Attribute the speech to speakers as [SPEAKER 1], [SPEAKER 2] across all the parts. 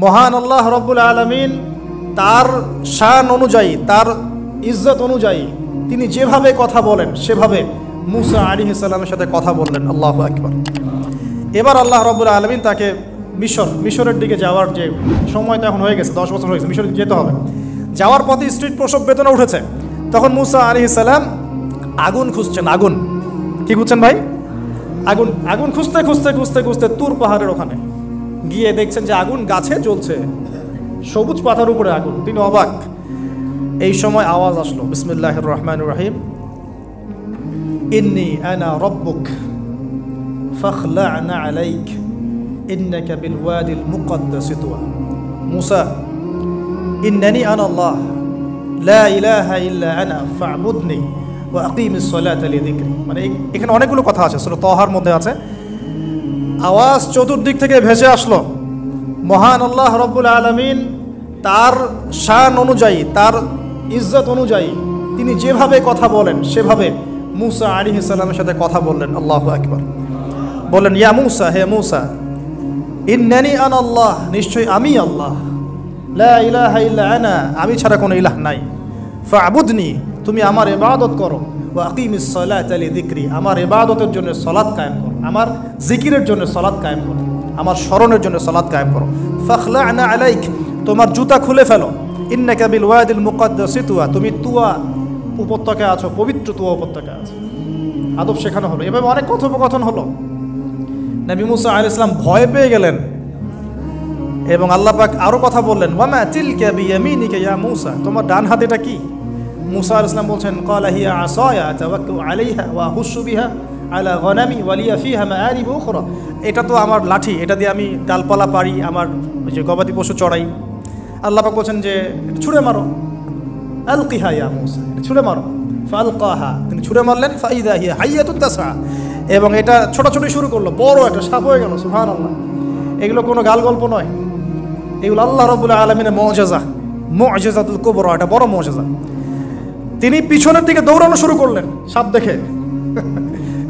[SPEAKER 1] মহান আল্লাহ রব্বুল আলামিন তার শান অনুযায়ী, তার ইজ্জত অনুযায়ী তিনি যেভাবে কথা বলেন সেভাবে মুসা আলাইহিস সালামের সাথে কথা বললেন। আল্লাহু আকবার। এবার আল্লাহ রব্বুল আলামিন তাকে মিশরের দিকে যাওয়ার যে সময়টা এখন হয়ে গেছে, 10 বছর হয়ে গেছে, মিশরে যেতে হবে। যাওয়ার পথে স্ট্রিট প্রসব বেদনা উঠেছে। তখন মুসা আলাইহিস সালাম আগুন খুঁজছেন। আগুন কি খুঁজছেন ভাই? আগুন খুঁজতে খুঁজতে খুঁজতে খুঁজতে তুর পাহাড়ের ওখানে গিয়ে দেখছেন যে আগুন গাছে জ্বলছে, সবুজ পাতার উপরে আগুন। তিনি অবাক। এই সময় আওয়াজ আসলো, বিসমিল্লাহির রহমানির রহিম, ইন্নী আনা রব্বুক ফাখলা'না আলাইক ইন্নাকা বিল ওয়াদিল মুকদ্দাসি তুয়া। মুসা, ইন্নানি আনা আল্লাহ লা ইলাহা ইল্লা আনা ফা'বুদনি ওয়া আকিমিস সালাতা লিযিকরি। মানে এখানে অনেকগুলো কথা আছে, সূরা তাহার মধ্যে আছে। আওয়াজ চতুর্দিক থেকে ভেসে আসলো। মহান আল্লাহ রব্বুল আলামিন তার শান অনুযায়ী, তার ইজ্জত অনুযায়ী তিনি যেভাবে কথা বলেন সেভাবে মুসা আলাইহিস সালামের সাথে কথা বললেন। আল্লাহু আকবার। বললেন, ইয়া মুসা, হে মুসা, ইন্নানি আনা আল্লাহ, নিশ্চয়ই আমি আল্লাহ, লা ইলাহা ইল্লা আনা, আমি ছাড়া কোনো ইলাহ নাই, ফা'বুদনি, তুমি আমার ইবাদত করো, ওয়া আকিমিস সালাতা লিযিকরি, আমার ইবাদতের জন্য সালাত কায়েম করো, আমার জিকিরের জন্য সালাত কায়েম করো, আমার স্মরণের জন্য সালাত কায়েম করো। ফাখলা'না আলাইক, তোমার জুতা খুলে ফেলো, ইন্নাকা বিল ওয়াদিল মুকদ্দাসি তুয়া, তুমি তুয়া উপত্যকায় আছো, পবিত্র তুয়া উপত্যকায় আছো। আদব শেখানো হলো। এভাবে অনেক কথোপকথন হলো। নবী মুসা আলাইহিস সালাম ভয় পেয়ে গেলেন এবং আল্লাহ পাক আরো কথা বললেন, ওয়ামা তিলকা বিয়ামিনিকা ইয়া মুসা, তোমার ডান হাত এটা কি? মুসা আলাইহিস সালাম বলছেন, ক্বালা হিয়া আসায়া আতাওয়াক্কাউ আলাইহা ওয়া আহুশু বিহা আলা গনামি ওয়া লিয়া ফিহা মাআরিব উখরা, এটা তো আমার লাঠি, এটা দিয়ে আমি ডালপালা পারি, আমার ওই যে গবাদি পশু চড়াই। আল্লাহ পাক বলছেন যে ছুঁড়ে মারো, আলকিহা ইয়া মুসা, ছুঁড়ে মারো। ফালকাহা, তিনি ছুঁড়ে মারলেন, ফাইদা হিয়া হাইয়াতুন তাসআ, এবং এটা ছোটাছুটি শুরু করলো, বড় একটা সাপ হয়ে গেল। সুবহানাল্লাহ। এগুলো কোনো গাল গল্প নয়, এগুলো আল্লাহ রাব্বুল আলামিনের মুআজিজা, মুআজিজাতুল কুবরা, এটা বড় মুআজিজা। তিনি পিছনের দিকে দৌড়ানো শুরু করলেন সাপ দেখে,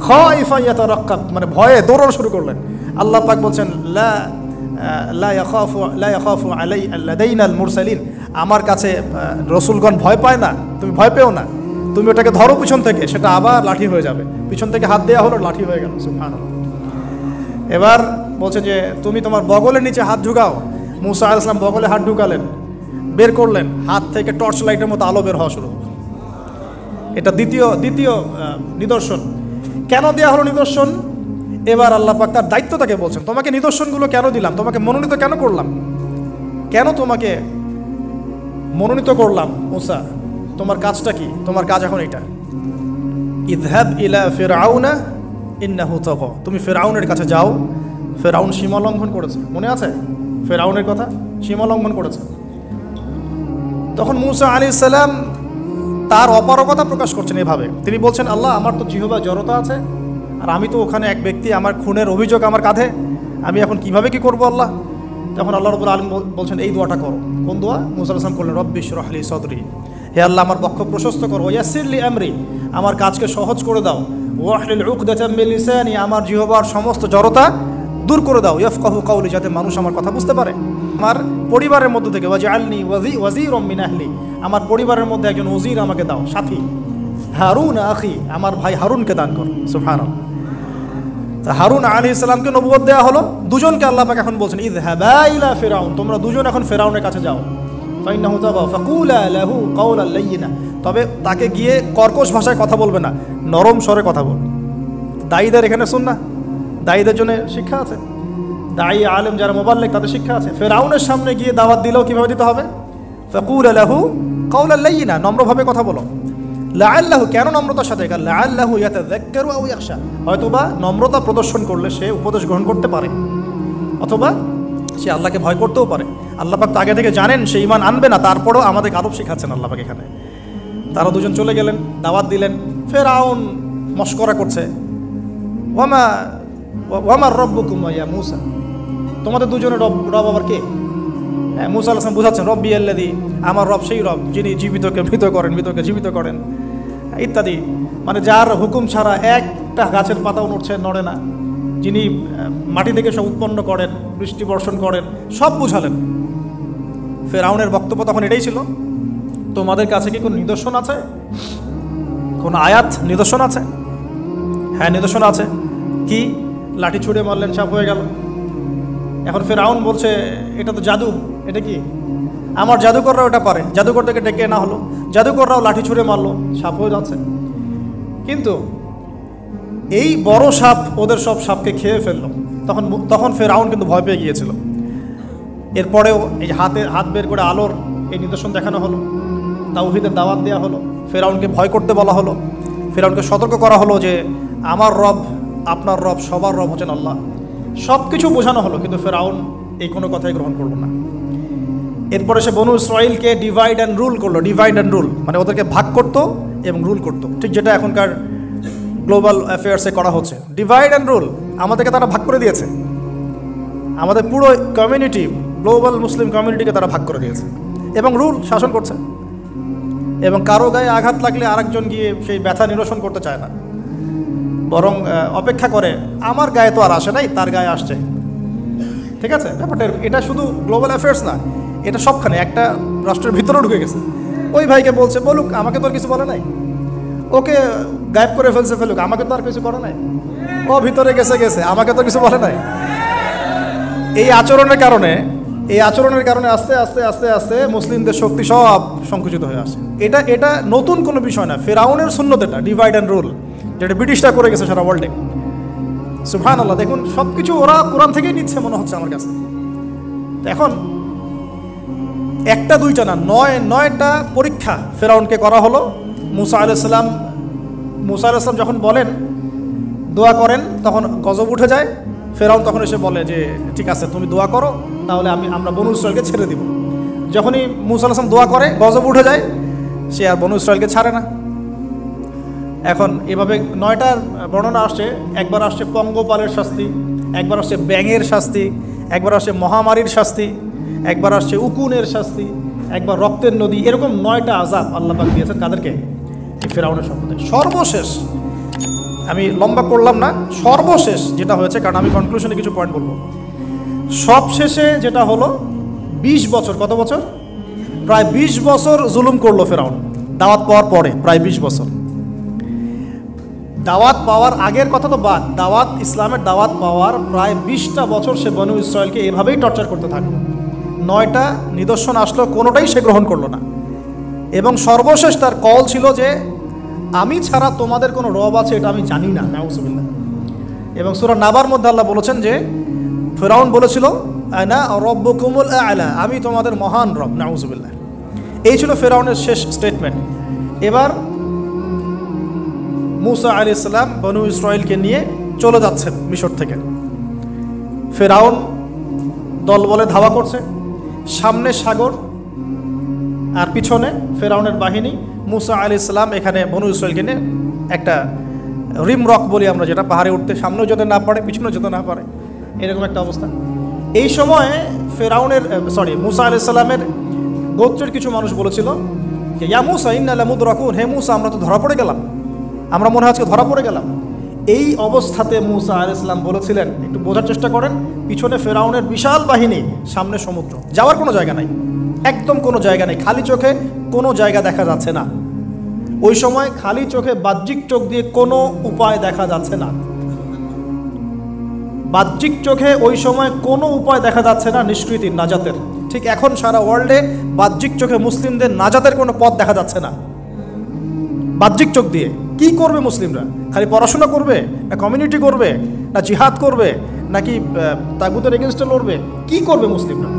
[SPEAKER 1] খাইফা ইয়াতারাক্কাব, মানে ভয়ে দৌড়ানো শুরু করলেন। আল্লাহ পাক বলছেন, লা ইয়াখাফু লাদাইনাল মুরসালিন, আমার কাছে রসুলগণ ভয় পায় না, তুমি ভয় পেও না, তুমি ওটাকে ধরো পিছন থেকে, সেটা আবার লাঠি হয়ে যাবে। পিছন থেকে হাত দেওয়া হলো, লাঠি হয়ে গেল। সুবহানাল্লাহ। এবার বলছে যে তুমি তোমার বগলের নিচে হাত ঢুকাও। মুসা আলাইহিস সালাম বগলে হাত ঢুকালেন, বের করলেন, হাত থেকে টর্চ লাইটের মতো আলো বের হওয়া শুরু হলো। এটা দ্বিতীয় নিদর্শন। কেন দেওয়া হলো নিদর্শন? এবার আল্লাহ পাক তার দায়িত্বটাকে বলছেন, তোমাকে নিদর্শনগুলো কেন দিলাম, তোমাকে মনোনীত কেন করলাম, কেন তোমাকে মনোনীত করলাম? মুসা, তোমার কাজটা কি? তোমার কাজ এখন এটা, ইযহাব ইলা ফিরআউনা ইন্নাহু তাগা, তুমি ফিরআউনের কাছে যাও। ফিরআউন সীমা লঙ্ঘন করেছে, মনে আছে ফিরআউনের কথা? সীমা লঙ্ঘন করেছে। তখন মুসা আলাইহিস সালাম তার অপারগতা প্রকাশ করছেন এভাবে। তিনি বলছেন, আল্লাহ, আমার তো জিহ্বা জড়তা আছে, আর আমি তো ওখানে এক ব্যক্তি, আমার খুনের অভিযোগ আমার কাঁধে, আমি এখন কিভাবে কি করবো আল্লাহ? তখন আল্লাহ রাব্বুল আলামিন বলছেন, এই দোয়াটা করো। কোন দোয়া? মুসা আলাইহিস সালাম করলেন, রব্বি ইশরাহ লি সাদরি, হে আল্লাহ, আমার বক্ষ প্রশস্ত করো, ইয়াসসির লি আমরি, আমার কাজকে সহজ করে দাও, ওয়াহলিল উকদাতাম মিন লিসানি, আমার জিহ্বার সমস্ত জড়তা দূর করে দাও, ইয়াফকাহু কাওলি, যাতে মানুষ আমার কথা বুঝতে পারে। আমার পরিবারের মধ্যে থেকে ওয়াজআলনি ওয়াজিরাম মিন আহলি, আমার পরিবারের মধ্যে একজন ওজির আমাকে দাও, সাথী। হারুন আখি, আমার ভাই হারুনকে দান করো। সুবহানাল্লাহ। তা হারুন আলাইহিস সালামকে নবুয়ত দেওয়া হলো। দুজনকে আল্লাহ পাক এখন বলছেন, ইযহাবা ইলা ফিরআউন, তোমরা দুজন এখন ফিরআউনের কাছে যাও। ফাইন্নাহু তাগা ফাকুলা লাহু কাওলান লাইয়িনা, তবে তাকে গিয়ে কর্কশ ভাষায় কথা বলবে না, নরম স্বরে কথা বলবে। দায়ীদের এখানে সুন্নাহ, দায়ীদের জন্য শিক্ষা আছে, দায়ী আলেম যারা মুবাল্লিগ তাদের শিক্ষা আছে। ফিরআউনের সামনে গিয়ে দাওয়াত দিলেও কিভাবে দিতে হবে? ফাকুলা লাহু কাওলান লাইয়িনা, নম্রভাবে কথা বলো। লাআল্লাহু, কেন নম্রতার সাথে? লাআল্লাহু ইয়াতাযাক্কারু আও ইয়াখশা, হয়তোবা নম্রতা প্রদর্শন করলে সে উপদেশ গ্রহণ করতে পারে, অথবা সে আল্লাহকে ভয় করতেও পারে। আল্লাহ পাক তো আগে থেকে জানেন সে ঈমান আনবে না, তারপরেও আমাদের আদব শেখাচ্ছেন আল্লাহ পাক এখানে। তারা দুজন চলে গেলেন, দাওয়াত দিলেন। ফিরআউন মশকরা করছে, ওয়ামার রব্বুকুম ইয়া মুসা, তোমাদের দুজনের রব আবার কে? মুসা আলাইহিস সালাম বুঝাচ্ছেন, রব্বি আল্লাযী, আমার রব সেই রব যিনি জীবিতকে মৃত করেন, মৃতকে জীবিত করেন, ইত্যাদি। মানে যার হুকুম ছাড়া একটা গাছের পাতাও নড়ে না, যিনি মাটি থেকে সব উৎপন্ন করেন, বৃষ্টি বর্ষণ করেন, সব বুঝালেন। ফেরাউনের বক্তব্য তখন এটাই ছিল, তোমাদের কাছে কি কোনো নিদর্শন আছে, কোন আয়াত নিদর্শন আছে? হ্যাঁ নিদর্শন আছে। কি? লাঠি ছুঁড়ে মারলেন, সাপ হয়ে গেল। এখন ফেরাউন বলছে এটা তো জাদু, এটা কি? আমার জাদুকররাও এটা পারে। জাদুকর থেকে ডেকে না হলো, জাদুকররাও লাঠি ছুঁড়ে মারলো, সাপ হয়ে যাচ্ছে। কিন্তু এই বড় সাপ ওদের সব সাপকে খেয়ে ফেললো। তখন ফেরাউন কিন্তু ভয় পেয়ে গিয়েছিল। এরপরেও এই হাত বের করে আলোর এই নিদর্শন দেখানো হলো, তাওহীদের দাওয়াত দেওয়া হলো, ফেরাউনকে ভয় করতে বলা হলো, ফেরাউনকে সতর্ক করা হলো যে আমার রব, আপনার রব, সবার রব হচ্ছেন আল্লাহ। সব কিছু বোঝানো হলো, কিন্তু ফেরাউন এই কোনো কথাই গ্রহণ করলো না। এরপরে সে বনু ইসরাইলকে ডিভাইড অ্যান্ড রুল করলো। ডিভাইড অ্যান্ড রুল মানে ওদেরকে ভাগ করতো এবং রুল করতো, ঠিক যেটা এখনকার গ্লোবাল অ্যাফেয়ার্সে করা হচ্ছে। ডিভাইড অ্যান্ড রুল, আমাদেরকে তারা ভাগ করে দিয়েছে। আমাদের পুরো কমিউনিটি, গ্লোবাল মুসলিম কমিউনিটিকে তারা ভাগ করে দিয়েছে এবং রুল, শাসন করছে। এবং কারো গায়ে আঘাত লাগলে আরেকজন গিয়ে সেই ব্যথা নিরসন করতে চায় না, বরং অপেক্ষা করে আমার গায়ে তো আর আসে নাই, তার গায়ে আসছে। ঠিক আছে, ব্যাপারটা এটা শুধু গ্লোবাল অ্যাফেয়ার্স না, এটা সবখানে একটা রাষ্ট্রের ভিতরেও ঢুকে গেছে। ওই ভাইকে বলছে বলুক, আমাকে তো আর কিছু বলে নাই, ওকে গায়েব করে ফেলছে ফেলুক, আমাকে তো আর কিছু করে নাই, ও ভিতরে গেছে, আমাকে তো কিছু বলে নাই। এই আচরণের কারণে আস্তে আস্তে আস্তে আস্তে মুসলিমদের শক্তি সব সংকুচিত হয়ে আসে। এটা নতুন কোনো বিষয় না, ফেরাউনের সুন্নত এটা, ডিভাইড অ্যান্ড রুল, যেটা ব্রিটিশরা করে গেছে সারা ওয়ার্ল্ডে। সুবহানাল্লাহ, দেখুন সব কিছু ওরা কোরআন থেকেই নিচ্ছে মনে হচ্ছে আমার কাছে। এখন একটা দুইটা না, নয়টা পরীক্ষা ফেরাউনকে করা হলো। মুসা আলাইহিস সালাম যখন বলেন, দোয়া করেন, তখন গজব উঠে যায়। ফেরাউন তখন এসে বলে যে ঠিক আছে তুমি দোয়া করো, তাহলে আমরা বনু ইসরাইলকে ছেড়ে দিব। যখনই মুসা আলাইহিস সালাম দোয়া করে, গজব উঠে যায়, সে আর বনু ইসরাইলকে ছাড়ে না। এখন এভাবে 9টার বর্ণনা আসছে। একবার আসছে পঙ্গপালের শাস্তি, একবার আসছে ব্যাঙের শাস্তি, একবার আসছে মহামারীর শাস্তি, একবার আসছে উকুনের শাস্তি, একবার রক্তের নদী। এরকম 9টা আযাব আল্লাহ পাক দিয়েছেন কাদেরকে? ফেরাউনের সম্পদে। সর্বশেষ, আমি লম্বা করলাম না, সর্বশেষ যেটা হয়েছে, কারণ আমি কনক্লুশনে কিছু পয়েন্ট বলবো। সবশেষে যেটা হলো 20 বছর, কত বছর? প্রায় 20 বছর জুলুম করলো ফেরাউন দাওয়াত পাওয়ার পরে। প্রায় 20 বছর। দাওয়াত পাওয়ার আগের কথা তো বাদ, ইসলামের দাওয়াত পাওয়ার প্রায় 20টা বছর সে বনু ইসরাইলকে এভাবেই টর্চার করতে থাকলো। 9টা নিদর্শন আসলো, কোনোটাই সে গ্রহণ করলো না। এবং সর্বশেষ তার কল ছিল যে আমি ছাড়া তোমাদের কোনো রব আছে এটা আমি জানি না, নাউজুবিল্লাহ। এবং সূরা নাবার মধ্যে আল্লাহ বলেছেন যে ফেরাউন বলেছিল আনা রব্বুকুমুল আ'লা, আমি তোমাদের মহান রব, নাউজুবিল্লাহ। এই ছিল ফেরাউনের শেষ স্টেটমেন্ট। এবার মুসা আলাইহিস সালাম বনু ইসরাইলকে নিয়ে চলে যাচ্ছেন মিশর থেকে। ফেরাউন দল বলে ধাওয়া করছে, সামনে সাগর আর পিছনে ফেরাউনের বাহিনী। মুসা আলাইহিস সালাম এখানে বনু ইসরাইলকে নিয়ে একটা রিম রক বলি আমরা, যেটা পাহাড়ে উঠতে সামনেও যেতে না পারে পিছনেও যেতে না পারে, এরকম একটা অবস্থা। এই সময় মুসা আলাইহিস সালামের গোত্রের কিছু মানুষ বলেছিল যে ইয়া মুসা ইন্না লামুদরাকুন, হে মুসা আমরা তো ধরা পড়ে গেলাম, আমরা মনে হয় আজকে ধরা পড়ে গেলাম। এই অবস্থাতে মুসা আলাইহিস সালাম বলেছিলেন, একটু বোঝার চেষ্টা করেন, পিছনে ফেরাউনের বিশাল বাহিনী, সামনে সমুদ্র, যাওয়ার কোনো জায়গা নাই, একদম কোনো জায়গা নেই, খালি চোখে কোনো জায়গা দেখা যাচ্ছে না। ওই সময় খালি চোখে, বাহ্যিক চোখ দিয়ে কোনো উপায় দেখা যাচ্ছে না। বাহ্যিক চোখে ওই সময় কোনো উপায় দেখা যাচ্ছে না নিষ্কৃতির, নাজাতের। ঠিক এখন সারা ওয়ার্ল্ডে বাহ্যিক চোখে মুসলিমদের নাজাতের কোনো পথ দেখা যাচ্ছে না। বাহ্যিক চোখ দিয়ে কি করবে মুসলিমরা? খালি পড়াশোনা করবে, না কমিউনিটি করবে, না জিহাদ করবে, নাকি তাগুতের এগেনস্টে লড়বে? কি করবে মুসলিমরা?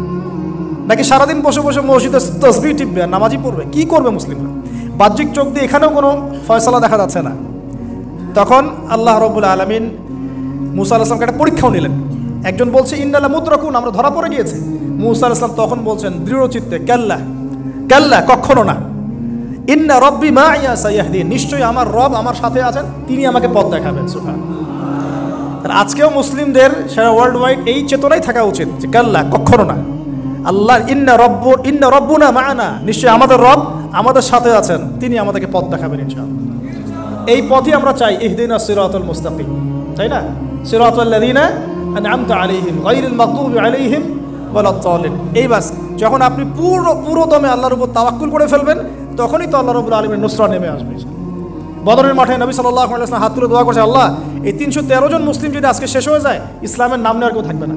[SPEAKER 1] নাকি সারাদিন বসে বসে মসজিদে তাসবিহ টিপবে, নামাজি পড়বে? কি করবে মুসলিমরা? বাহ্যিক চোখ দিয়ে এখানেও কোনো ফয়সালা দেখা যাচ্ছে না। তখন আল্লাহ রাব্বুল আলামিন মুসা আলাইহিস সালামকে একটা পরীক্ষাও নিলেন। একজন বলছে ইন্না লামুদরাকুন, আমরা ধরা পড়ে গিয়েছে। মুসা আলাইহিস সালাম তখন বলছেন দৃঢ় চিত্তে, কাল্লা কাল্লা, কখনো না, ইন্না রব্বি মাইয়া সাইয়াহদিন, নিশ্চয়ই আমার রব আমার সাথে আছেন, তিনি আমাকে পথ দেখাবেন। সুবহানাল্লাহ। আজকেও মুসলিমদের সারা ওয়ার্ল্ড ওয়াইড এই চেতনাই থাকা উচিত যে কাল্লা, কখনো না। আল্লাহ ইন্না রব্বুনা মা'ানা, নিশ্চয়ই আমাদের রব আমাদের সাথে আছেন, তিনি আমাদেরকে পথ দেখাবেন ইনশাআল্লাহ। এই পথই আমরা চাই, ইহদিনাস সিরাতাল মুস্তাকিম, তাই না? সিরাতাল লাযিনা আন'আমতা আলাইহিম গায়রিল মাগদুবি আলাইহিম ওয়ালাদ-দাল্লিন। এই বাস, যখন আপনি পুরো দমে আল্লাহর উপর তাওয়াক্কুল করে ফেলবেন, তখনই তো আল্লাহ রাব্বুল আলামিনের নুসরা নেমে আসবে। বদরের মাঠে নবী সাল্লাল্লাহু আলাইহি ওয়াসাল্লাম হাত তুলে দোয়া করছে, আল্লাহ এই 313 জন মুসলিম যদি আজকে শেষ হয়ে যায়, ইসলামের নাম নেওয়ার কেউ থাকবে না।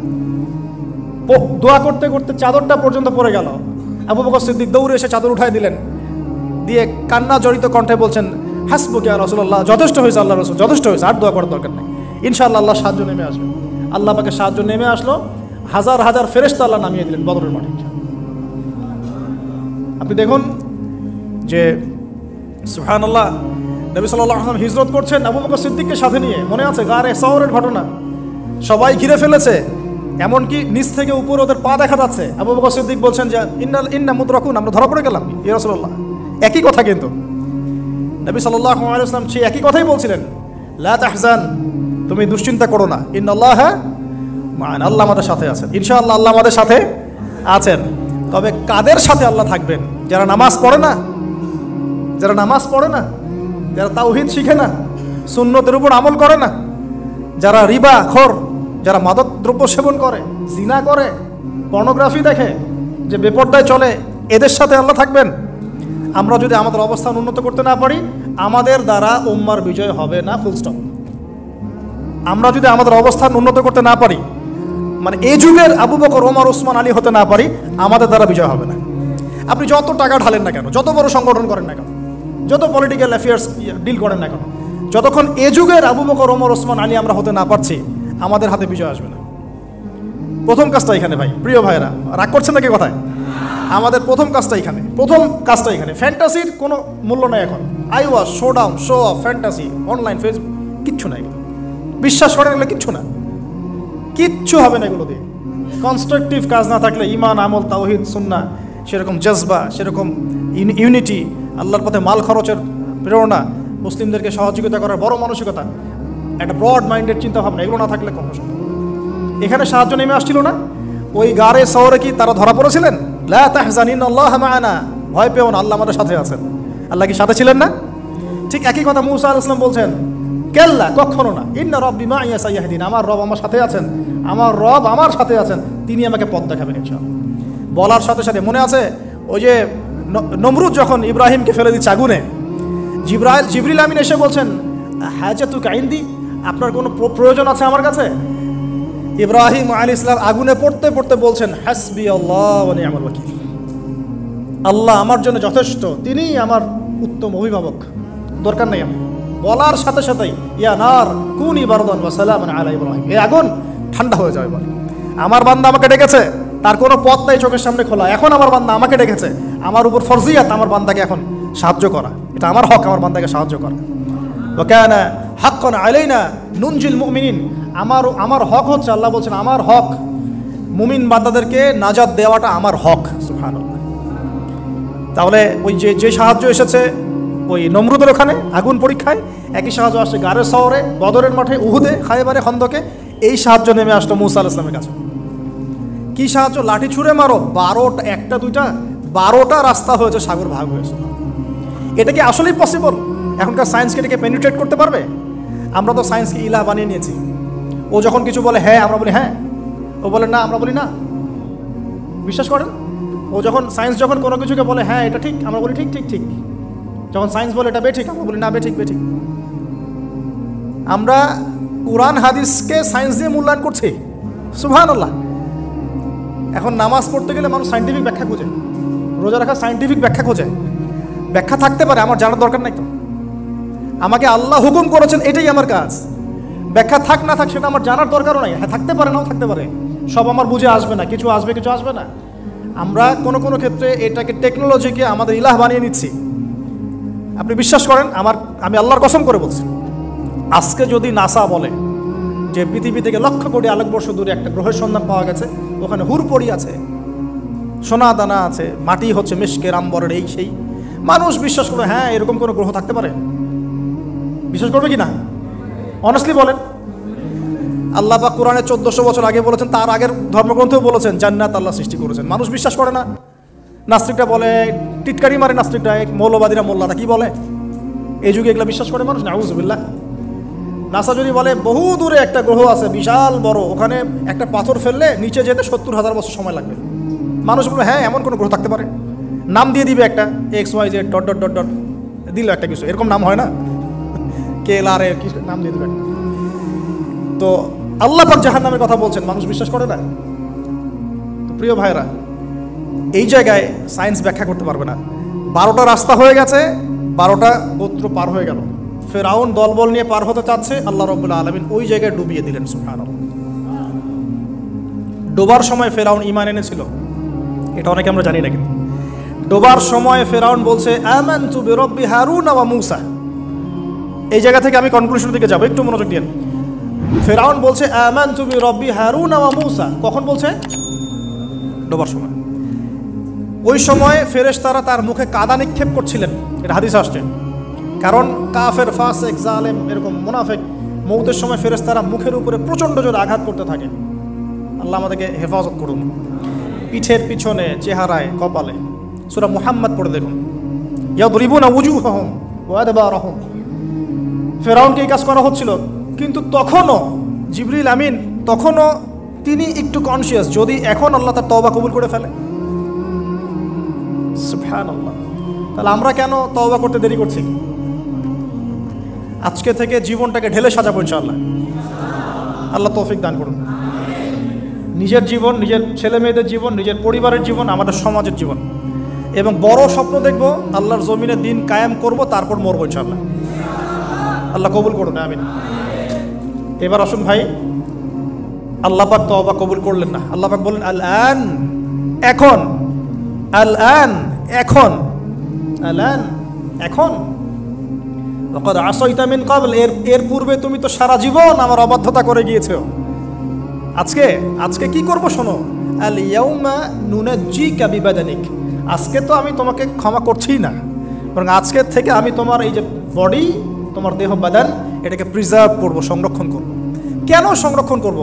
[SPEAKER 1] দোয়া করতে করতে চাদরটা পর্যন্ত পড়ে গেল। আবু বকর সিদ্দিক দৌড়ে এসে চাদর উঠায় দিলেন, দিয়ে কান্না জড়িত কণ্ঠে বলছেন, হাসবুকা ইয়া রাসূলুল্লাহ, যথেষ্ট হয়েছে আল্লাহ রাসূল, যথেষ্ট হয়েছে, আর দোয়া করার দরকার নেই, ইনশাআল্লাহ আল্লাহ সাহায্য নেমে আসবে। আল্লাহ পাকে সাহায্য নেমে আসলো, হাজার হাজার ফেরেশতা আল্লাহ নামিয়ে দিলেন বদরের মাঠে। আপনি দেখুন যে সুবহানাল্লাহ, নবী সাল্লাল্লাহু আলাইহি ওয়াসাল্লাম হিজরত করছেন আবু বকর সিদ্দিককে সাথে নিয়ে, মনে আছে গারে সাওরের ঘটনা, সবাই ঘিরে ফেলেছে, এমনকি নিচ থেকে উপর ওদের পা দেখা যাচ্ছে। আবু বকর সিদ্দিক বলছেন যে ইন্না মুদরাকুন, আমরা ধরা পড়ে গেলাম ইয়া রাসূলুল্লাহ। একই কথা কিন্তু নবী সাল্লাল্লাহু আলাইহি ওয়াসাল্লাম সেই একই কথাই বলছিলেন, লা তাহজান, তুমি দুশ্চিন্তা করো না, ইন্নাল্লাহা মা'ানা, আল্লাহ আমাদের সাথে আছেন, ইনশাআল্লাহ আল্লাহ আমাদের সাথে আছেন। তবে কাদের সাথে আল্লাহ থাকবেন? যারা নামাজ পড়ে না, যারা নামাজ পড়ে না, যারা তাওহীদ শিখে না, সুন্নতের উপর আমল করে না, যারা রিবা খোর, যারা মাদক দ্রব্য সেবন করে, জিনা করে, পর্নোগ্রাফি দেখে, যে বেপরদায় চলে, এদের সাথে আল্লাহ থাকবেন। আমরা যদি আমাদের অবস্থান উন্নত করতে না পারি, আমাদের দ্বারা উম্মার বিজয় হবে না, ফুল স্টপ। আমরা যদি আমাদের অবস্থান উন্নত করতে না পারি, মানে এই যুগের আবু বকর, ওমর, ওসমান, আলী হতে না পারি, আমাদের দ্বারা বিজয় হবে না। আপনি যত টাকা ঢালেন না কেন, যত বড় সংগঠন করেন না কেন, যত পলিটিক্যাল অ্যাফেয়ার্স ডিল করেন না কেন, যতক্ষণ এ যুগের আবু বকর, ওমর, ওসমান, আলী আমরা হতে না পারছি, আমাদের হাতে বিজয় আসবে না। প্রথম কাজটা এখানে ভাই, প্রিয় ভাইরা, রাগ করছেন নাকি কথায়? আমাদের প্রথম কাজটা এখানে, ফ্যান্টাসির কোনো মূল্য নাই এখন। I wash, show down, show off, fantasy, online, Facebook, কিচ্ছু নাই। বিশ্বাস করেন এগুলো কিচ্ছু হবে না এগুলো দিয়ে। কনস্ট্রাকটিভ কাজ না থাকলে, ঈমান, আমল, তাওহীদ, সুন্নাহ, সেরকম জজবা, সেরকম ইউনিটি, আল্লাহর পথে মাল খরচের প্রেরণা, মুসলিমদেরকে সহযোগিতা করার বড় মানসিকতা, একটা ব্রড মাইন্ডেড চিন্তা ভাবনা, এগুলো না থাকলে কখনো সম্ভব। এখানে সাহায্য নেমে আসছিল না? ওই গারে শহরে কি তারা ধরা পড়েছিলেন? লা তাহজান ইন্নাল্লাহা মা'ানা, ভয় পেও না, আল্লাহ আমাদের সাথে আছেন। আল্লাহ কি সাথে ছিলেন না? ঠিক একই কথা মুসা আলাইহিস সালাম বলছেন, কেল্লা, কখনো না, ইন্না রাব্বি মা'ইয়া সাইয়াহদিন, আমার রব আমার সাথে আছেন, আমার রব আমার সাথে আছেন, তিনি আমাকে পথ দেখাবেন ইনশাআল্লাহ। বলার সাথে সাথে মনে আছে ওই যে নমরুদ যখন ইব্রাহিমকে ফেলে দিচ্ছে আগুনে, জিবরিল আমিন এসে বলছেন, হাজাতুকা ইনদি, আপনার কোনো প্রয়োজন আছে আমার কাছে? ইব্রাহিম আলাইহিস সালাম আগুনে পড়তে পড়তে বলছেন, হাসবি আল্লাহ ওয়া নি'মাল ওয়াকিল, আল্লাহ আমার জন্য যথেষ্ট, তিনিই আমার উত্তম অভিভাবক, দরকার নেই আমি। বলার সাথে সাথেই ইয়া নার কুনি বারদান ওয়া সালামান আলা ইব্রাহিম, এই আগুন ঠান্ডা হয়ে যাবে। বলে আমার বান্দা আমাকে ডেকেছে, তার কোনো পথ নাই চোখের সামনে খোলা, এখন আমার বান্দা আমাকে ডেকেছে, আমার উপর ফরজিয়াত আমার বান্দাকে এখন সাহায্য করা, এটা আমার হক, আমার বান্দাকে সাহায্য করা। ওয়া কানা হাক্কান আলাইনা নুনজিল মুমিনিন, আমার হক হচ্ছে, আল্লাহ বলছেন আমার হক মুমিন বান্দাদেরকে নাজাত দেওয়াটা আমার হক। সুবহানাল্লাহ। তাহলে ওই যে সাহায্য এসেছে ওই নমরুদের ওখানে আগুন পরীক্ষায়, একই সাহায্য আসছে গারের শহরে, বদরের মাঠে, উহুদে, খায়বারে, খন্দকে, এই সাহায্য নেমে আসলো মুসা আলাইহিস সালামের কাছে। কি সাহায্য? লাঠি ছুঁড়ে মারো, 12টা, একটা দুইটা 12টা রাস্তা হয়েছে, সাগর ভাগ হয়েছে। এটা কি আসলেই পসিবল? এখনকার সায়েন্সকে এটাকে পেনিট্রেট করতে পারবে? আমরা তো সায়েন্সকে ইলাহ বানিয়ে নিয়েছি। ও যখন কিছু বলে হ্যাঁ, আমরা বলি হ্যাঁ, ও বলে না, আমরা বলি না। বিশ্বাস করেন? ও যখন সায়েন্স যখন কোনো কিছুকে বলে হ্যাঁ এটা ঠিক, আমরা বলি ঠিক ঠিক ঠিক। যখন সায়েন্স বলে এটা বেঠিক, আমরা বলি না বেঠিক বেঠিক। আমরা কুরআন হাদিসকে সায়েন্স দিয়ে মূল্যায়ন করছি। সুবহানাল্লাহ। এখন নামাজ পড়তে গেলে মানুষ সায়েন্টিফিক ব্যাখ্যা খোঁজে, রোজা রাখা সায়েন্টিফিক ব্যাখ্যা খোঁজে। ব্যাখ্যা থাকতে পারে, আমার জানার দরকার নাই তো। আমাকে আল্লাহ হুকুম করেছেন, এটাই আমার কাজ। ব্যাখ্যা থাক না থাক সেটা আমার জানার দরকারও নাই। হ্যাঁ থাকতে পারে, নাও থাকতে পারে, সব আমার বুঝে আসবে না, কিছু আসবে কিছু আসবে না। আমরা কোনো কোনো ক্ষেত্রে এটাকে টেকনোলজিকে আমাদের ইলাহ বানিয়ে নিচ্ছি। আপনি বিশ্বাস করেন, আমি আল্লাহর কসম করে বলছি, আজকে যদি নাসা বলে যে পৃথিবী থেকে লক্ষ কোটি আলোকবর্ষ দূরে একটা গ্রহের সন্ধান পাওয়া গেছে, ওখানে হুরপড়ি আছে, সোনা দানা আছে, মাটি হচ্ছে মিশকের আম্বরের, এই সেই, মানুষ বিশ্বাস করবে হ্যাঁ এরকম কোনো গ্রহ থাকতে পারে? বিশ্বাস করবে কি না? অনেস্টলি বলেন। আল্লাহ পাক কোরআনে 1400 বছর আগে বলেছেন, তার আগের ধর্মগ্রন্থেও বলেছেন জান্নাত আল্লাহ সৃষ্টি করেছেন। মানুষ বিশ্বাস করে না। নাস্তিকরা বলে, টিটকারি মারে নাস্তিকরা, মৌলবাদীরা, মোল্লারা কি বলে, এই যুগে এগুলো বিশ্বাস করে মানুষ? নাউযুবিল্লাহ। নাসা যদি বলে বহু দূরে একটা গ্রহ আছে বিশাল বড়, ওখানে একটা পাথর ফেললে নিচে যেতে 70,000 বছর সময় লাগবে, মানুষ বলবে হ্যাঁ এমন কোনো গ্রহ থাকতে পারে, নাম দিয়ে দিবে একটা XYZ dot dot dot dot দিল একটা কিছু, এরকম নাম হয় না, KLR কিছু নাম দিয়ে দিবে। তো আল্লাহ পাক জাহান্নামের কথা বলছেন, মানুষ বিশ্বাস করে না। তো প্রিয় ভাইরা, এই জায়গায় সায়েন্স ব্যাখ্যা করতে পারবে না। 12টা রাস্তা হয়ে গেছে, 12টা গোত্র পার হয়ে গেল, ফেরাউন দলবল নিয়ে পার হতে চাচ্ছে, আল্লাহ রাব্বুল আলামিন ওই জায়গায় ডুবিয়ে দিলেন। সুবহানাল্লাহ। ডোবার সময় ফেরাউন ঈমান এনেছিল, এটা অনেকে আমরা জানি না, কিন্তু ডোবার সময় ফেরাউন বলছে আমানতু বিরব্বি হারুন ওয়া মূসা। এই জায়গা থেকে আমি কনক্লুশনের দিকে যাব, একটু মনোযোগ দিন। ফেরাউন বলছে আমানতু বিরব্বি হারুন ওয়া মূসা, কখন বলছে? ডোবার সময়। ওই সময় ফেরেশতারা তার মুখে কাদা নিক্ষেপ করছিলেন, এটা হাদিস আসছে। কারণ কাফের, ফাসিক, জালেম, এরকম মুনাফিক মউতের সময় ফেরেশতারা মুখের উপরে প্রচণ্ড জোরে আঘাত করতে থাকে। আল্লাহ আমাদেরকে হেফাজত করুন। পিঠের পিছনে, চেহারায়, কপালে। সূরা মুহাম্মদ পড়ে দেখুন, ইয়াদরিবুনা উজুহাহুম ওয়া আদবারহুম। ফেরাউনকে এই কাজ করা হচ্ছিল, কিন্তু তখনও জিবরিল আমিন তখনও তিনি একটু কনসিয়াস, যদি এখন আল্লাহ তার তওবা কবুল করে ফেলে। সুবহানাল্লাহ। তাহলে আমরা কেন তওবা করতে দেরি করছি? আজকে থেকে জীবনটাকে ঢেলে সাজাবো ইনশাআল্লাহ। আল্লাহ তৌফিক দান করুন। নিজের জীবন, নিজের ছেলে মেয়েদের জীবন, নিজের পরিবারের জীবন, আমাদের সমাজের জীবন, এবং বড় স্বপ্ন দেখব, আল্লাহর জমিনে দিন কায়েম করব, তারপর মরবো ইনশাআল্লাহ। আল্লাহ কবুল করুন, আমিন। এবার আসুন ভাই, আল্লাহ পাক তওবা কবুল করলেন না। আল্লাহ পাক বললেন আল আন, এখন, আল আন, এখন, আল আন, এখন, ওয়াকাদ আসাইতা মিন ক্বাবল, এর পূর্বে তুমি তো সারা জীবন আমার অবাধ্যতা করে গিয়েছো। আজকে কি করব শোনো, আল ইয়াউমা নুনাজ্জিকা বিবাদানিক, আজকে তো আমি তোমাকে ক্ষমা করছিই না, বরং আজকে থেকে আমি তোমার এই যে বডি, তোমার দেহ বাদান, এটাকে প্রিজার্ভ করব, সংরক্ষণ করব। কেন সংরক্ষণ করব?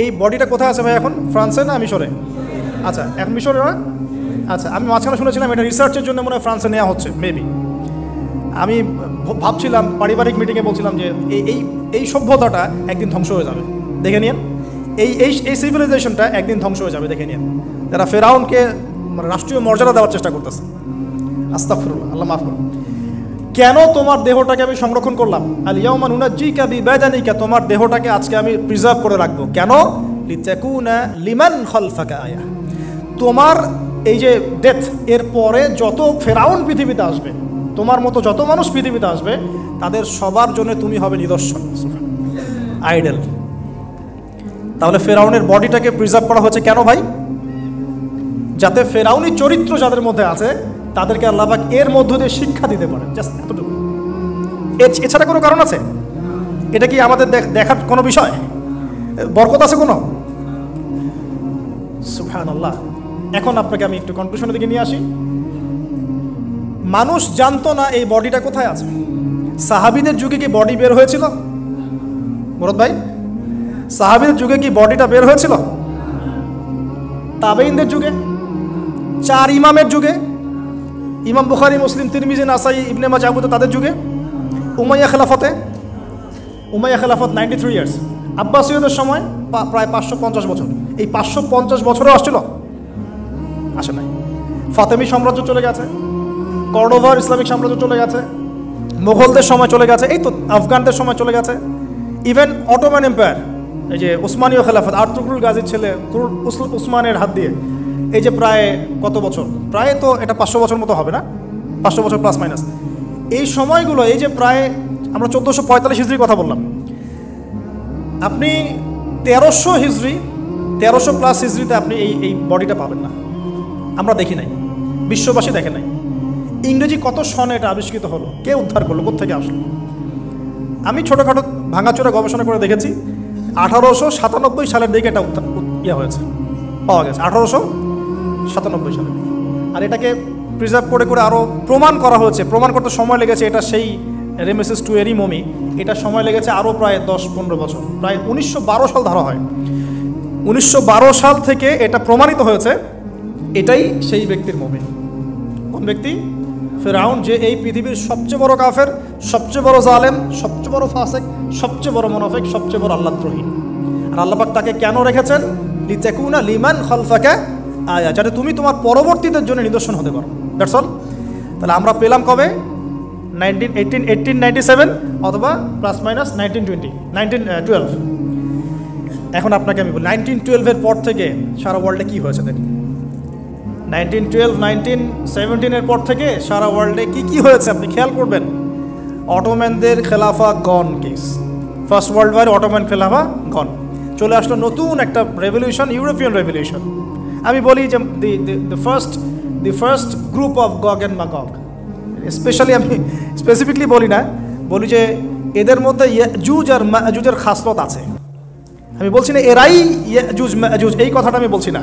[SPEAKER 1] এই বডিটা কোথায় আছে ভাই এখন? ফ্রান্সে না মিশরে? আচ্ছা, এখন মিশরে না? আচ্ছা, আমি মাঝখানে শুনেছিলাম এটা রিসার্চের জন্য মনে হয় ফ্রান্সে নেওয়া হচ্ছে, মেবি। আমি ভাবছিলাম, পারিবারিক মিটিংয়ে বলছিলাম যে এই সভ্যতাটা একদিন ধ্বংস হয়ে যাবে, দেখে নিন। এই সিভিলাইজেশনটা একদিন ধ্বংস হয়ে যাবে, দেখে নিন। যারা ফেরাউনকে রাষ্ট্রীয় মর্যাদা দেওয়ার চেষ্টা করতেছে, আস্তাগফিরুল্লাহ, আল্লাহ মাফ করুন। কেন তোমার দেহটাকে আমি সংরক্ষণ করলাম? আল ইয়াউমা নুনাজ্জিকা বিবাদানিকা, তোমার দেহটাকে আজকে আমি প্রিজার্ভ করে রাখবো। কেন? লিতাকুনা লিমান খালফাকা আয়া, তোমার এই যে ডেথ, এর পরে যত ফেরাউন পৃথিবীতে আসবে, তোমার মতো যত মানুষ পৃথিবীতে আসবে, তাদের সবার জন্য তুমি হবে নিদর্শন, আইডল। তাহলে ফেরাউনের বডিটাকে প্রিজার্ভ করা হয়েছে কেন ভাই? যাতে ফেরাউনি চরিত্র যাদের মধ্যে আছে তাদেরকে আল্লাহ পাক এর মধ্য দিয়ে শিক্ষা দিতে পারে, জাস্ট এতটুকু। এছাড়া কোনো কারণ আছে? এটা কি আমাদের দেখার কোনো বিষয়? বরকত আছে কোনো? সুবহানাল্লাহ। এখন আপনাকে আমি একটু কনক্লুশনের দিকে নিয়ে আসি। মানুষ জানতো না এই বডিটা কোথায় আছে। সাহাবীদের যুগে কি বডি বের হয়েছিল? মুরাদ ভাই, সাহাবীদের যুগে কি বডিটা বের হয়েছিল? তাবেঈনদের যুগে, 4 ইমামের যুগে, ইমাম বুখারী, মুসলিম, তিরমিজি, নাসাই, ইবনে মাজাহ, আবু দাউদ, তাদের যুগে, উমাইয়া খেলাফতে 93 ইয়ার্স, আব্বাসীয়দের সময় প্রায় 550 বছর। এই 550 বছরও আসছিল? আসে নাই। ফাতেমি সাম্রাজ্য চলে গেছে, কর্ডোভার ইসলামিক সাম্রাজ্য চলে গেছে, মোগলদের সময় চলে গেছে, এই তো আফগানদের সময় চলে গেছে, ইভেন অটোমান এম্পায়ার, এই যে উসমানীয় খেলাফত, আর্তুগরুল গাজীর ছেলে উসমানের হাত দিয়ে, এই যে প্রায় কত বছর, প্রায় তো এটা 500 বছর মতো হবে না, 500 বছর প্লাস মাইনাস। এই সময়গুলো, এই যে প্রায় আমরা 1445 হিজরির কথা বললাম, আপনি 1300 হিজরি, 1300 প্লাস হিজরিতে আপনি এই বডিটা পাবেন না, আমরা দেখি নাই, বিশ্ববাসী দেখে নাই। ইংরেজি কত সনে এটা আবিষ্কৃত হলো, কে উদ্ধার করলো, কোথেকে আসলো? আমি ছোটোখাটো ভাঙাচোরা গবেষণা করে দেখেছি, 1897 সালের দিকে এটা হয়েছে, পাওয়া গেছে 1897 সালে। আর এটাকে প্রিজার্ভ করে করে আরও প্রমাণ করা হয়েছে, প্রমাণ করতে সময় লেগেছে, এটা সেই রেমেসিস টুয়েরই মমি, এটা সময় লেগেছে আরও প্রায় 10-15 বছর, প্রায় 1912 সাল ধরা হয়। 1912 সাল থেকে এটা প্রমাণিত হয়েছে এটাই সেই ব্যক্তির মমি। কোন ব্যক্তি? ফেরাউন যে এই পৃথিবীর সবচেয়ে বড় কাফের, সবচেয়ে বড় জালেম, সবচেয়ে বড় ফাসেক, সবচেয়ে বড় মুনাফিক, সবচেয়ে বড় আল্লাহদ্রোহী। আর আল্লাহ পাক তাকে কেন রেখেছেন? লিতাকুনা লিমান খালফাকা আয়া, যাতে তুমি তোমার পরবর্তীদের জন্য নিদর্শন হতে পারো। That's all. তাহলে আমরা পেলাম কবে? 1897 অথবা প্লাস মাইনাস 1912। এখন আপনাকে আমি বলি 1912-এর পর থেকে সারা ওয়ার্ল্ডে কী হয়েছে দেখুন। 1912, 1917-এর পর থেকে সারা ওয়ার্ল্ডে কী হয়েছে আপনি খেয়াল করবেন। অটোম্যানদের খেলাফা gone case, first world war Ottoman খেলাফা গন। চলে আসলো নতুন একটা রেভলিউশন, ইউরোপিয়ান রেভলিউশন। আমি বলি যে the first group of গগ and ম্যাগগ, specially আমি স্পেসিফিকলি বলি না, বলি যে এদের মধ্যে ইয়াজুজ আর মাজুজের খাসলত আছে। আমি বলছি না এরাই ইয়াজুজ মাজুজ, এই কথাটা আমি বলছি না।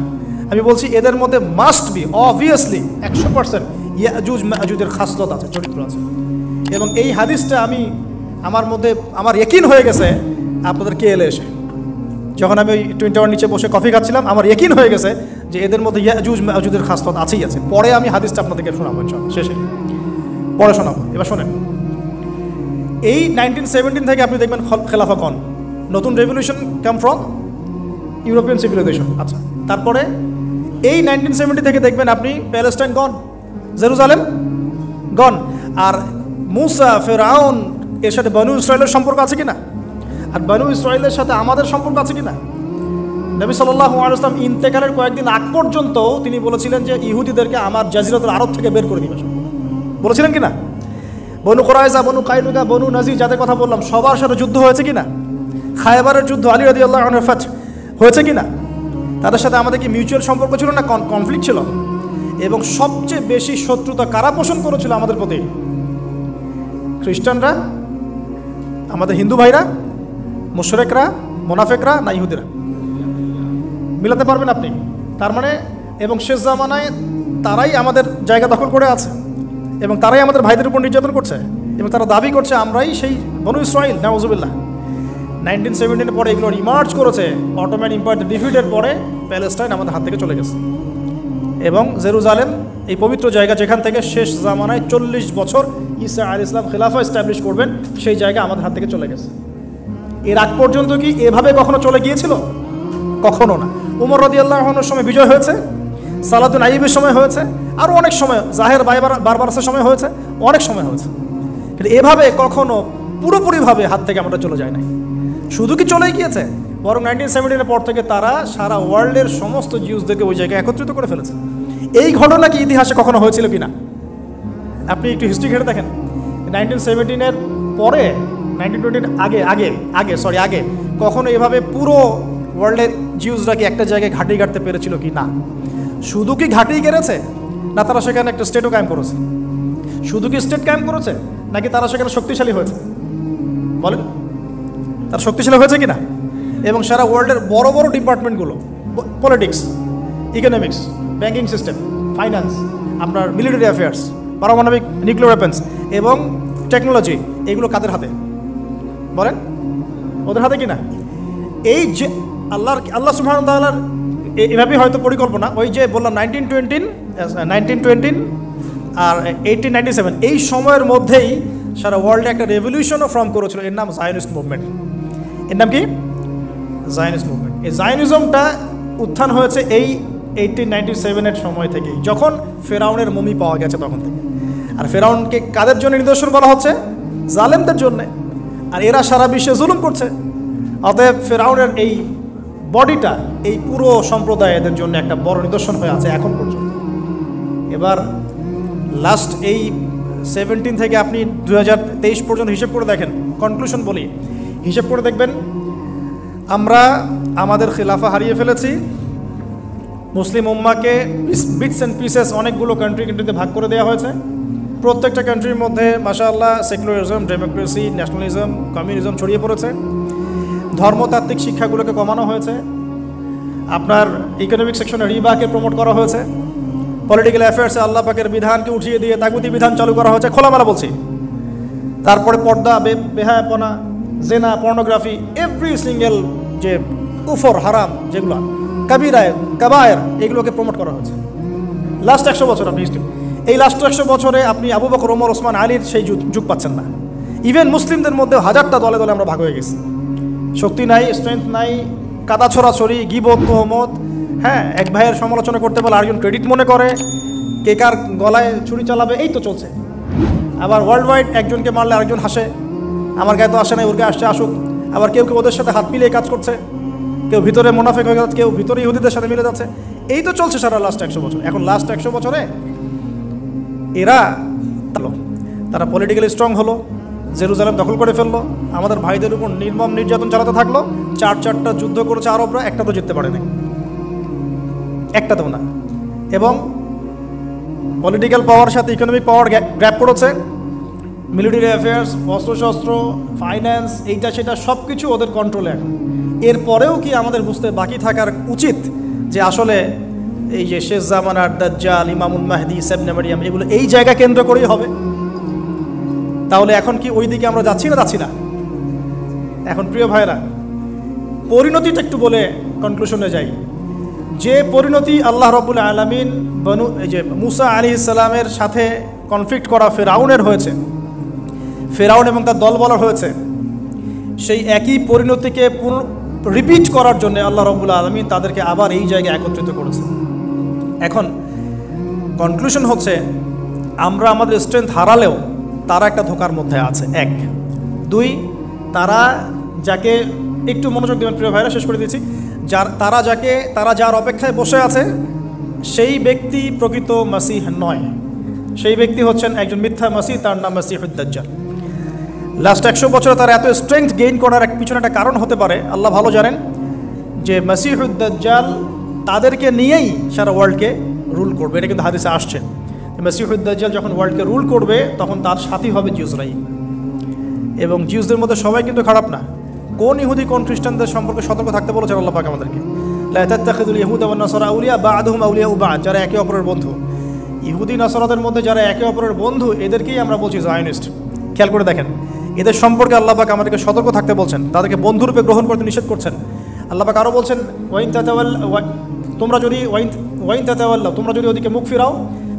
[SPEAKER 1] আমি বলছি এদের মধ্যে মাস্ট বি অবভিয়াসলি 100% ইয়াজুজ মাজুজের খাসলত আছে, চরিত্র আছে। এবং এই হাদিসটা আমার ইয়াকিন হয়ে গেছে আপনাদের কেএলএ এসে, যখন আমি ওই টুইন টাওয়ার নিচে বসে কফি খাচ্ছিলাম, আমার ইয়াকিন হয়ে গেছে যে এদের মধ্যে ইয়াজুজ মাজুজের খাসলত আছেই আছে। পরে আমি হাদিসটা আপনাদেরকে শোনাবো ইনশাআল্লাহ, শেষে পরে শোনাবো। এবার শোনেন, এই 1917 থেকে আপনি দেখবেন খেলাফা কন, নতুন revolution come from European civilization. আচ্ছা, তারপরে এই 1970 থেকে দেখবেন আপনি প্যালেস্টাইন গন, জেরুজালেম গন। আর মুসা, ফেরাউন এর সাথে বনু ইসরায়েলের সম্পর্ক আছে কিনা? আর বনু ইসরায়েলের সাথে আমাদের সম্পর্ক আছে কিনা? নবী সাল্লাল্লাহু আলাইহি ওয়াসাল্লাম ইন্তেকালের কয়েকদিন আগ পর্যন্ত তিনি বলেছিলেন যে ইহুদিদেরকে আমার জাজিরাতুল আরব থেকে বের করে দিবে, বলেছিলেন কিনা? বনু কুরাইজা, বনু কাইনুকা, বনু নাজির যাদের কথা বললাম সবার সাথে যুদ্ধ হয়েছে কিনা? খায়বারের যুদ্ধ, আলী রাদিয়াল্লাহু আনহুর ফাতহ হয়েছে কিনা? তাদের সাথে আমাদের কি মিউচুয়াল সম্পর্ক ছিল না কনফ্লিক্ট ছিল? এবং সবচেয়ে বেশি শত্রুতা কারা পোষণ করেছিল আমাদের প্রতি? খ্রিস্টানরা, আমাদের হিন্দু ভাইরা, মুশরিকরা, মুনাফিকরা, না ইহুদিরা? মিলাতে পারবেন আপনি? তার মানে এবং শেষ জামানায় তারাই আমাদের জায়গা দখল করে আছে এবং তারাই আমাদের ভাইদের উপর নির্যাতন করছে এবং তারা দাবি করছে আমরাই সেই বনু ইসরাইল। নাউজুবিল্লাহ। 1917 পরে এগুলো রিমার্চ করেছে। অটোম্যান এম্পায়ার ডিফিটের পরে প্যালেস্টাইন আমাদের হাত থেকে চলে গেছে এবং জেরুজালেম এই পবিত্র জায়গা যেখান থেকে শেষ জামানায় 40 বছর ঈসা আলাইহিস সালাম খেলাফা এস্টাবলিশ করবেন, সেই জায়গা আমাদের হাত থেকে চলে গেছে। এর আগ পর্যন্ত কি এভাবে কখনো চলে গিয়েছিল? কখনো না। উমর রাদিয়াল্লাহু আনহুর সময় বিজয় হয়েছে, সালাতুন আইয়ুবের সময় হয়েছে, আরও অনেক সময়, জাহের বারবারাসের সময় হয়েছে, অনেক সময় হয়েছে। কিন্তু এভাবে কখনো পুরোপুরিভাবে হাত থেকে আমরা চলে যায় নাই। শুধু কি চলেই গিয়েছে, বরং 1917-এর পর থেকে তারা সারা ওয়ার্ল্ডের সমস্ত জিউসদেরকে ওই জায়গায় একত্রিত করে ফেলেছে। এই ঘটনা কি ইতিহাসে কখনো হয়েছিল কিনা? আপনি একটু হিস্ট্রি ঘেটে দেখেন। 1917-এর পরে, 1920-এর আগে কখনো এভাবে পুরো ওয়ার্ল্ডের জিউসরা কি একটা জায়গায় ঘাঁটি গাড়তে পেরেছিল কি না? শুধু কি ঘাঁটিই গেড়েছে, না তারা সেখানে একটা স্টেটও কায়েম করেছে? শুধু কি স্টেট কায়েম করেছে, নাকি তারা সেখানে শক্তিশালী হয়েছে? বলেন, তার শক্তিশালী হয়েছে কিনা? এবং সারা ওয়ার্ল্ডের বড় বড় ডিপার্টমেন্টগুলো, politics, economics, banking system, finance, আপনার মিলিটারি অ্যাফেয়ার্স, পারমাণবিক নিউক্লিয়ার ওয়েপন্স এবং টেকনোলজি, এগুলো কাদের হাতে? বলেন, ওদের হাতে কিনা? এই যে আল্লাহ সুবহানাহু ওয়া তাআলার এভাবেই হয়তো পরিকল্পনা। ওই যে বললাম 1920 আর 1897, এই সময়ের মধ্যেই সারা ওয়ার্ল্ডে একটা রেভলিউশনও ফর্ম করেছিল, এর নাম জায়নিস্ট মুভমেন্ট। এর নাম কি? Zionist movement. এই জায়নিজমটা উত্থান হয়েছে এই 1897-এর সময় থেকেই, যখন ফেরাউনের মমি পাওয়া গেছে তখন থেকে। আর ফেরাউনকে কাদের জন্য নিদর্শন বলা হচ্ছে? জালেমদের জন্যে। আর এরা সারা বিশ্বে জুলুম করছে। অতএব ফেরাউনের এই বডিটা এই পুরো সম্প্রদায়ের জন্য একটা বড় নিদর্শন হয়ে আছে এখন পর্যন্ত। এবার লাস্ট এই 17 থেকে আপনি 2023 পর্যন্ত হিসেব করে দেখেন, কনক্লুশন বলি, হিসেব করে দেখবেন আমরা আমাদের খিলাফা হারিয়ে ফেলেছি। মুসলিম উম্মাকে বিটস অ্যান্ড পিসেস অনেকগুলো কান্ট্রিতে ভাগ করে দেওয়া হয়েছে। প্রত্যেকটা কান্ট্রির মধ্যে মাশাআল্লাহ সেকুলারিজম, ডেমোক্রেসি, ন্যাশনালিজম, কমিউনিজম ছড়িয়ে পড়েছে। ধর্মতাত্ত্বিক শিক্ষাগুলোকে কমানো হয়েছে। আপনার ইকোনমিক সেকশনে রিবাকে প্রমোট করা হয়েছে। পলিটিক্যাল অ্যাফেয়ার্সে আল্লাহ পাকের বিধানকে উঠিয়ে দিয়ে তাগুতি বিধান চালু করা হয়েছে, খোলামেলা বলছি। তারপরে পর্দা, বেহায়াপনা, জেনা, পর্নোগ্রাফি, এভরি সিঙ্গেল যে কুফর, হারাম যেগুলো, কাবায়ের, এগুলোকে প্রমোট করা হয়েছে লাস্ট 100 বছর। আপনি হিস্ট্রি এই লাস্ট 100 বছরে আপনি আবু বকর, ওমর, ওসমান, আলীর সেই যুগ পাচ্ছেন না। ইভেন মুসলিমদের মধ্যে হাজারটা দলে দলে আমরা ভাগ হয়ে গেছি, শক্তি নাই, স্ট্রেংথ নাই, কাদা ছড়াছড়ি, গিবত, তোহমত, হ্যাঁ, এক ভাইয়ের সমালোচনা করতে বলে আরেকজন ক্রেডিট মনে করে, কে কার গলায় ছুরি চালাবে, এই তো চলছে। আবার ওয়ার্ল্ড ওয়াইড একজনকে মারলে আরেকজন হাসে, আমার গায়ে তো আসে নাই, ওর গায়ে আসছে আসুক। আবার কেউ কেউ ওদের সাথে হাত মিলিয়ে কাজ করছে, কেউ ভিতরে মুনাফিক হয়ে যাচ্ছে, কেউ ভিতরে ইহুদিদের সাথে মিলে যাচ্ছে। এই তো চলছে সারা লাস্ট 100 বছর। এখন লাস্ট 100 বছরে এরা তারা পলিটিক্যালি স্ট্রং হলো, জেরুজালেম দখল করে ফেললো, আমাদের ভাইদের উপর নির্মম নির্যাতন চালাতে থাকলো। 4টা যুদ্ধ করেছে আরবরা, একটা তো জিততে পারেনি, একটাতেও না। এবং পলিটিক্যাল পাওয়ার সাথে ইকোনমিক পাওয়ার গ্র্যাব করেছে, মিলিটারি অ্যাফেয়ার্স, অস্ত্রশস্ত্র, ফাইন্যান্স, এইটা সেটা সব কিছু ওদের কন্ট্রোলে এখন। এরপরেও কি আমাদের বুঝতে বাকি থাকার উচিত যে আসলে এই যে শেষ জামানার দাজ্জাল, ইমামুল মাহদি, ঈসা ইবনে মারইয়াম, এগুলো এই জায়গা কেন্দ্র করেই হবে? তাহলে এখন কি ওই দিকে আমরা যাচ্ছি না? এখন প্রিয় ভাইরা, পরিণতিটা একটু বলে কনক্লুশনে যাই। যে পরিণতি আল্লাহ রাব্বুল আলামিন এই যে মুসা আলাইহিস সালামের সাথে কনফ্লিক্ট করা ফেরাউনের হয়েছে, ফেরাউন এবং তার দলবল হয়েছে, সেই একই পরিণতিকে রিপিট করার জন্য আল্লাহ রাব্বুল আলামিন তাদেরকে আবার এই জায়গায় একত্রিত করেছে। এখন কনক্লুশন হচ্ছে, আমরা আমাদের স্ট্রেংথ হারালেও তারা একটা ধোকার মধ্যে আছে, 1। 2, তারা যাকে, একটু মনোযোগ দেবেন প্রিয় ভাইরা, শেষ করে দিয়েছি, তারা যার অপেক্ষায় বসে আছে সেই ব্যক্তি প্রকৃত মাসিহ নয়, সেই ব্যক্তি হচ্ছেন একজন মিথ্যা মাসিহ, তার নাম মাসিহুদ দাজ্জাল। লাস্ট 100 বছরে তারা এত স্ট্রেংথ গেইন করার পিছনে একটা কারণ হতে পারে, আল্লাহ ভালো জানেন, যে মাসিহুদ দাজ্জাল তাদেরকে নিয়েই সারা ওয়ার্ল্ডকে রুল করবে। এটা কিন্তু হাদিসে আসছে, মাসিহুদ দাজ্জাল যখন ওয়ার্ল্ডকে রুল করবে তখন তার সাথী হবে জিউসরাই। এবং জিউসদের মধ্যে সবাই কিন্তু খারাপ না। কোন ইহুদি কোন খ্রিস্টানদের সম্পর্কে সতর্ক থাকতে বলেছেন আল্লাহ পাক আমাদেরকে? লা তাত্তাখিযুল ইয়াহুদা ওয়ান নাসারা আউলিয়া বা'দুহুম আউলিয়াউ বা'দ, যারা একে অপরের বন্ধু। ইহুদি নাসারাদের মধ্যে যারা একে অপরের বন্ধু, এদেরকেই আমরা বলছি জায়নিস্ট। খেয়াল করে দেখেন, এদের সম্পর্কে আল্লাহ পাক আমাদেরকে সতর্ক থাকতে বলছেন, তাদেরকে বন্ধুরূপে গ্রহণ করতে নিষেধ করছেন। আল্লাহ পাক আরও বলছেন, তোমরা যদি ওদিকে মুখ ফিরাও,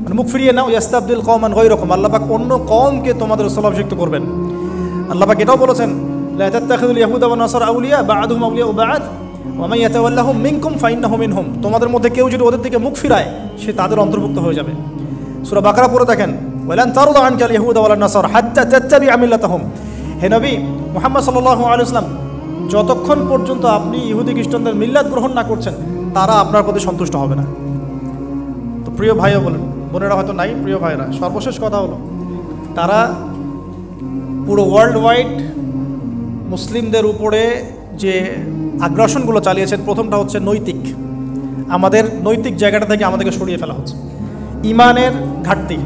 [SPEAKER 1] মানে মুখ ফিরিয়ে নাও, ইয়াস্তাবদিল কওমান গায়রাকুম, আল্লাহ পাক অন্য কওমকে তোমাদের স্থলাভিষিক্ত করবেন। আল্লাহ পাক এটাও বলেছেন, লা তাত্তাখিযুল ইয়াহুদা ওয়ান নাসারা আউলিয়া বা'দুহুম আউলিয়াউ বা'দ ওয়া মান ইয়াতাওয়াল্লাহুম মিনকুম ফাইন্নাহু মিনহুম, তোমাদের মধ্যে কেউ যদি ওদের দিকে মুখ ফিরায় সে তাদের অন্তর্ভুক্ত হয়ে যাবে। সূরা বাকারা পড়ে দেখেন, ওয়ালান তারদা আনকাল ইয়াহুদা ওয়ালান নাসারা হাত্তা তাত্তাবি'a মিল্লাতাহুম। হে নবী মুহাম্মদ সাল্লাল্লাহু আলাইহি ওয়াসাল্লাম, যতক্ষণ পর্যন্ত আপনি ইহুদি খ্রিস্টানদের মিল্লাত গ্রহণ না করছেন, তারা আপনার প্রতি সন্তুষ্ট হবে না। তো প্রিয় ভাইও বলেন, বোনেরা হয়তো নাই, প্রিয় ভাইরা, সর্বশেষ কথা হলো, তারা পুরো ওয়ার্ল্ড ওয়াইড মুসলিমদের উপরে যে আগ্রাসনগুলো চালিয়েছেন, প্রথমটা হচ্ছে নৈতিক, আমাদের নৈতিক জায়গাটা থেকে আমাদেরকে সরিয়ে ফেলা হচ্ছে। ইমানের ঘাটতি,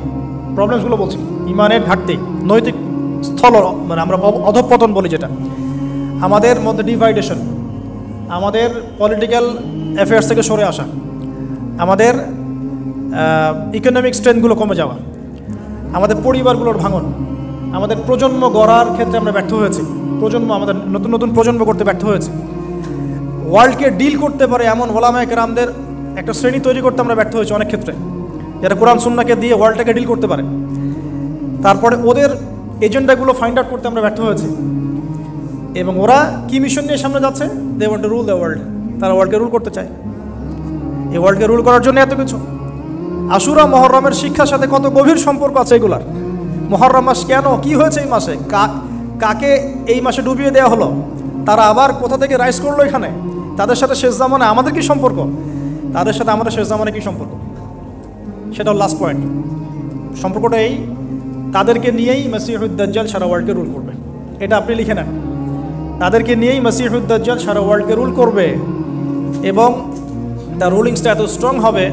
[SPEAKER 1] প্রবলেমসগুলো বলছি, ইমানের ঘাটতি, নৈতিক স্থল, মানে আমরা অধঃপতন বলি যেটা, আমাদের মধ্যে ডিভাইডেশন, আমাদের পলিটিক্যাল অ্যাফেয়ার্স থেকে সরে আসা, আমাদের ইকোনমিক স্ট্রেংথগুলো কমে যাওয়া, আমাদের পরিবারগুলোর ভাঙন, আমাদের প্রজন্ম গড়ার ক্ষেত্রে আমরা ব্যর্থ হয়েছি, আমাদের নতুন নতুন প্রজন্ম করতে ব্যর্থ হয়েছে, ওয়ার্ল্ডকে ডিল করতে পারে এমন ওলামায়ে কেরামদের একটা শ্রেণী তৈরি করতে আমরা ব্যর্থ হয়েছি অনেক ক্ষেত্রে, যারা কোরআন সুন্নাহকে দিয়ে ওয়ার্ল্ডটাকে ডিল করতে পারে। তারপরে ওদের এজেন্ডাগুলো ফাইন্ড আউট করতে আমরা ব্যর্থ হয়েছি। এবং ওরা কি মিশন নিয়ে সামনে যাচ্ছে? They want to rule the world, তারা ওয়ার্ল্ডকে রুল করতে চায়। এই ওয়ার্ল্ডকে রুল করার জন্য এত কিছু। আশুরা মুহররমের শিক্ষার সাথে কত গভীর সম্পর্ক আছে এগুলার। মুহররম মাস কেন, কি হয়েছে এই মাসে, কাকে এই মাসে ডুবিয়ে দেওয়া হলো, তারা আবার কোথা থেকে রাইজ করলো এখানে, তাদের সাথে শেষ জামানে আমাদের কি সম্পর্ক, তাদের সাথে আমাদের শেষ জামানে কি সম্পর্ক, সেটাও লাস্ট পয়েন্ট। সম্পর্কটা এই, তাদেরকে নিয়েই মাসিহুদ দাজ্জাল সারা ওয়ার্ল্ডকে রুল করবে, এটা আপনি লিখে নেন। তাদেরকে নিয়েই মাসিহুদ দাজ্জাল সারা ওয়ার্ল্ডকে রুল করবে এবং তার রুলিংসটা এত স্ট্রং হবে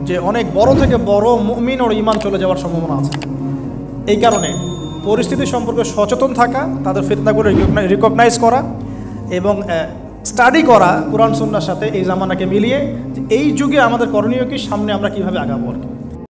[SPEAKER 1] যে অনেক বড় থেকে বড় মুমিন ও ঈমান চলে যাওয়ার সম্ভাবনা আছে। এই কারণে পরিস্থিতি সম্পর্কে সচেতন থাকা, তাদের ফিতনাগুলো রিকগনাইজ করা এবং স্টাডি করা কোরআন সুন্নাহর সাথে এই জামানাকে মিলিয়ে, এই যুগে আমাদের করণীয় কি, সামনে আমরা কীভাবে আগাবো আর কি।